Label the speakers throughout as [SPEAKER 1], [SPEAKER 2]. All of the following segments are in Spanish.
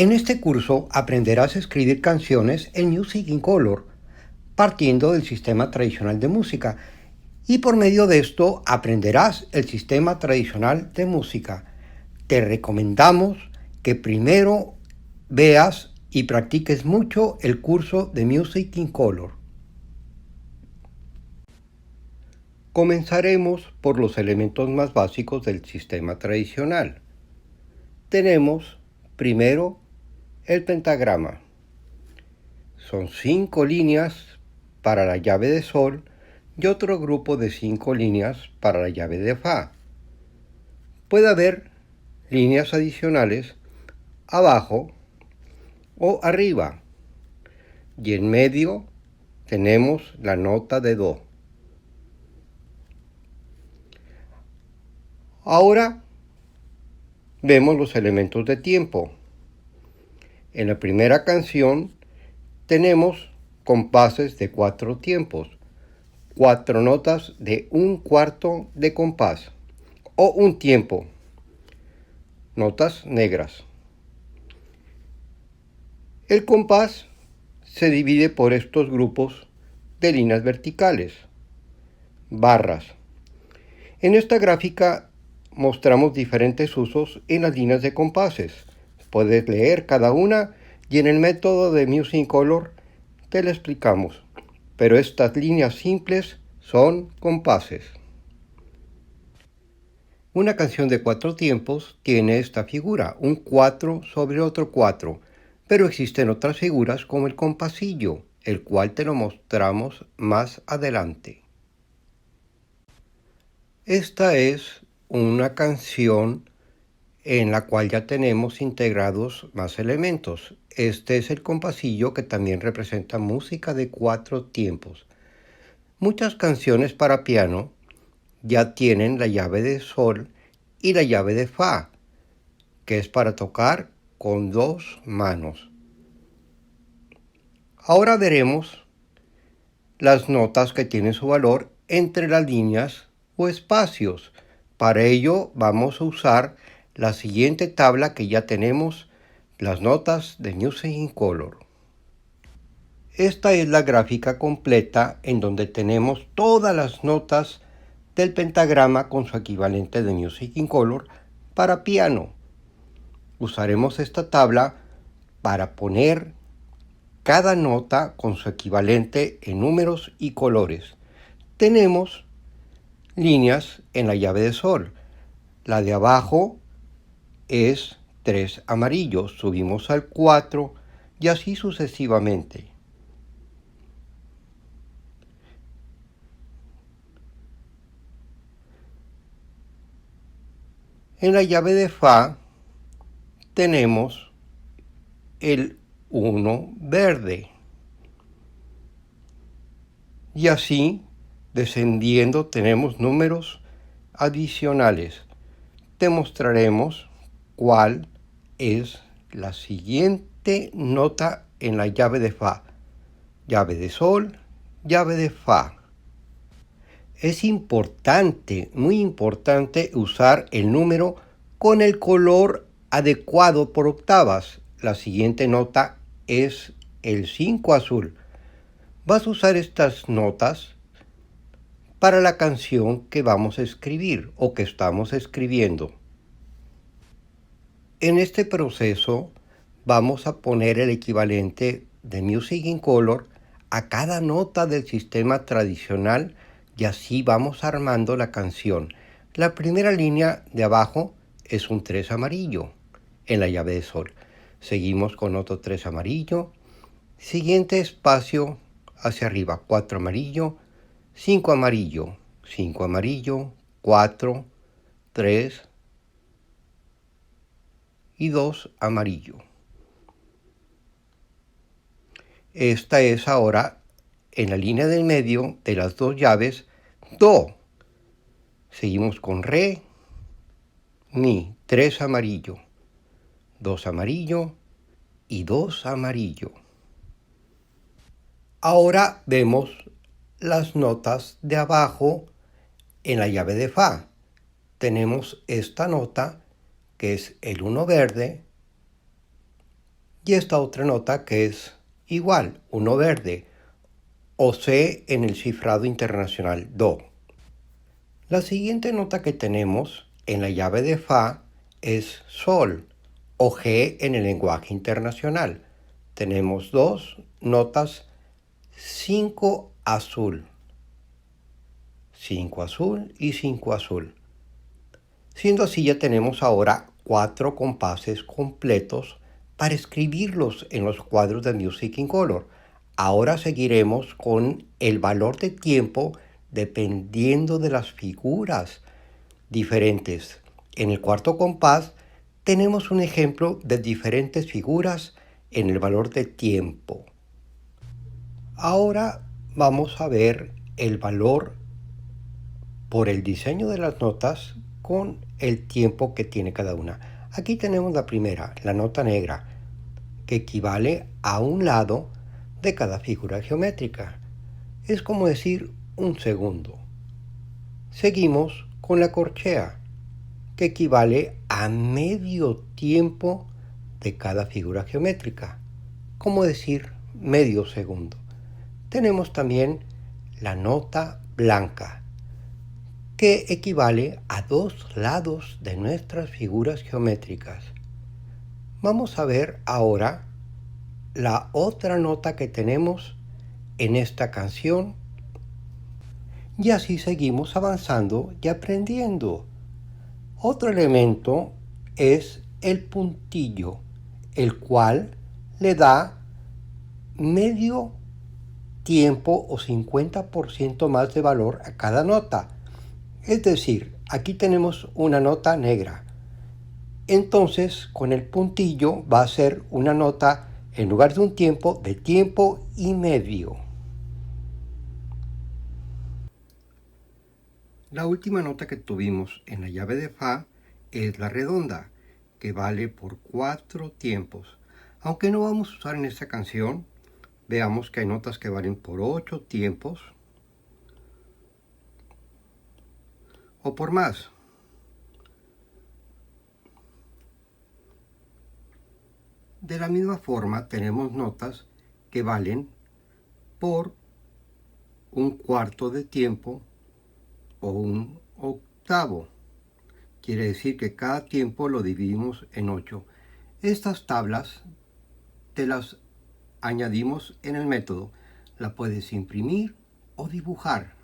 [SPEAKER 1] En este curso aprenderás a escribir canciones en Music in Color, partiendo del sistema tradicional de música, y por medio de esto aprenderás el sistema tradicional de música. Te recomendamos que primero veas y practiques mucho el curso de Music in Color. Comenzaremos por los elementos más básicos del sistema tradicional. Tenemos primero el pentagrama. Son 5 líneas para la llave de sol y otro grupo de 5 líneas para la llave de fa. Puede haber líneas adicionales abajo o arriba, y en medio tenemos la nota de do. Ahora vemos los elementos de tiempo. En la primera canción tenemos compases de 4 tiempos, 4 notas de un cuarto de compás o un tiempo, notas negras. El compás se divide por estos grupos de líneas verticales, barras. En esta gráfica mostramos diferentes usos en las líneas de compases. Puedes leer cada una y en el método de Music in Color te lo explicamos. Pero estas líneas simples son compases. Una canción de 4 tiempos tiene esta figura, un 4 sobre otro 4, pero existen otras figuras como el compasillo, el cual te lo mostramos más adelante. Esta es una canción en la cual ya tenemos integrados más elementos. Este es el compasillo, que también representa música de 4 tiempos. Muchas canciones para piano ya tienen la llave de sol y la llave de fa, que es para tocar con 2 manos. Ahora veremos las notas que tienen su valor entre las líneas o espacios. Para ello vamos a usar la siguiente tabla que ya tenemos, las notas de Music in Color. Esta es la gráfica completa en donde tenemos todas las notas del pentagrama con su equivalente de Music in Color para piano. Usaremos esta tabla para poner cada nota con su equivalente en números y colores. Tenemos líneas en la llave de sol. La de abajo es 3 amarillos, subimos al 4 y así sucesivamente. En la llave de fa tenemos el 1 verde. Y así, descendiendo, tenemos números adicionales. Te mostraremos cuál es la siguiente nota en la llave de fa. Llave de sol, llave de fa. Es importante, muy importante, usar el número con el color adecuado por octavas. La siguiente nota es el 5 azul. Vas a usar estas notas para la canción que vamos a escribir o que estamos escribiendo. En este proceso vamos a poner el equivalente de Music in Color a cada nota del sistema tradicional y así vamos armando la canción. La primera línea de abajo es un 3 amarillo en la llave de sol. Seguimos con otro 3 amarillo. Siguiente espacio hacia arriba, 4 amarillo, 5 amarillo, 5 amarillo, 4, 3 y 2 amarillo. Esta es ahora en la línea del medio de las 2 llaves, do. Seguimos con re, mi, 3 amarillo, 2 amarillo y 2 amarillo. Ahora vemos las notas de abajo en la llave de fa. Tenemos esta nota que es el 1 verde, Y esta otra nota que es igual, 1 verde, o C en el cifrado internacional Do. La siguiente nota que tenemos en la llave de Fa es Sol, o G en el lenguaje internacional. Tenemos dos notas, 5 azul. 5 azul y 5 azul. Siendo así, ya tenemos ahora 4 compases completos para escribirlos en los cuadros de Music in Color. Ahora seguiremos con el valor de tiempo dependiendo de las figuras diferentes. En el cuarto compás tenemos un ejemplo de diferentes figuras en el valor de tiempo. Ahora vamos a ver el valor por el diseño de las notas con el tiempo que tiene cada una. Aquí tenemos la primera, la nota negra, que equivale a un lado de cada figura geométrica. Es como decir un segundo. Seguimos con la corchea, que equivale a medio tiempo de cada figura geométrica, como decir medio segundo. Tenemos también la nota blanca, que equivale a 2 lados de nuestras figuras geométricas. Vamos a ver ahora la otra nota que tenemos en esta canción y así seguimos avanzando y aprendiendo. Otro elemento es el puntillo, el cual le da medio tiempo o 50% más de valor a cada nota. Es decir, aquí tenemos una nota negra. Entonces, con el puntillo va a ser una nota, en lugar de un tiempo, de tiempo y medio. La última nota que tuvimos en la llave de Fa es la redonda, que vale por 4 tiempos. Aunque no vamos a usar en esta canción, veamos que hay notas que valen por 8 tiempos o por más. De la misma forma tenemos notas que valen por un cuarto de tiempo o un octavo. Quiere decir que cada tiempo lo dividimos en 8. Estas tablas te las añadimos en el método. La puedes imprimir o dibujar.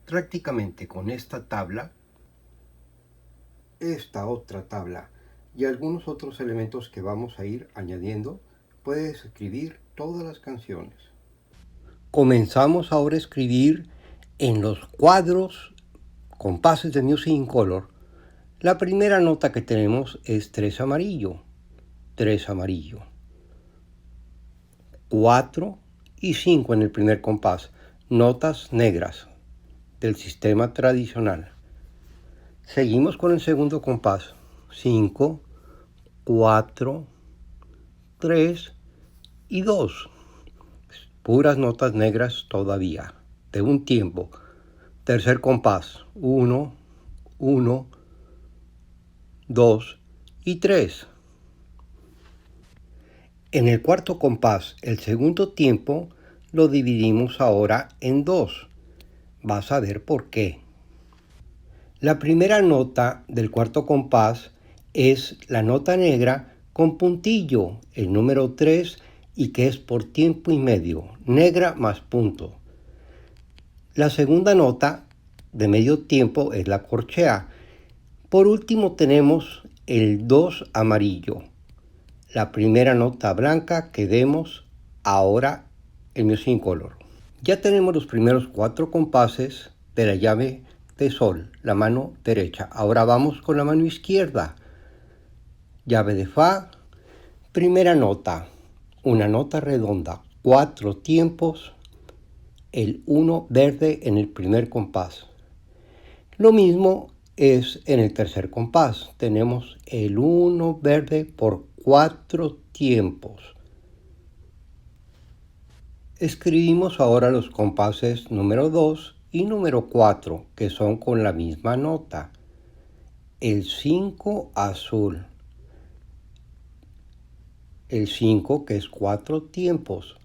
[SPEAKER 1] Prácticamente con esta tabla, esta otra tabla y algunos otros elementos que vamos a ir añadiendo, puedes escribir todas las canciones. Comenzamos ahora a escribir en los cuadros compases de Music in Color. La primera nota que tenemos es 3 amarillo, 3 amarillo, 4 y 5 en el primer compás, notas negras del sistema tradicional. Seguimos con el segundo compás, 5, 4, 3 y 2. Puras notas negras todavía, de un tiempo. Tercer compás, 1, 1, 2 y 3. En el cuarto compás, el segundo tiempo, lo dividimos ahora en 2. Vas a ver por qué. La primera nota del cuarto compás es la nota negra con puntillo, el número 3, y que es por tiempo y medio, negra más punto. La segunda nota de medio tiempo es la corchea. Por último tenemos el 2 amarillo, la primera nota blanca que vemos ahora en Music in Color. Ya tenemos los primeros 4 compases de la llave de Sol, la mano derecha. Ahora vamos con la mano izquierda. Llave de Fa, primera nota, una nota redonda, 4 tiempos, el 1 verde en el primer compás. Lo mismo es en el tercer compás. Tenemos el 1 verde por 4 tiempos. Escribimos ahora los compases número 2 y número 4, que son con la misma nota. El 5 azul, el 5 que es 4 tiempos,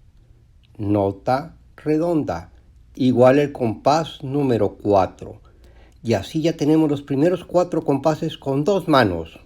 [SPEAKER 1] nota redonda, igual el compás número 4. Y así ya tenemos los primeros 4 compases con 2 manos.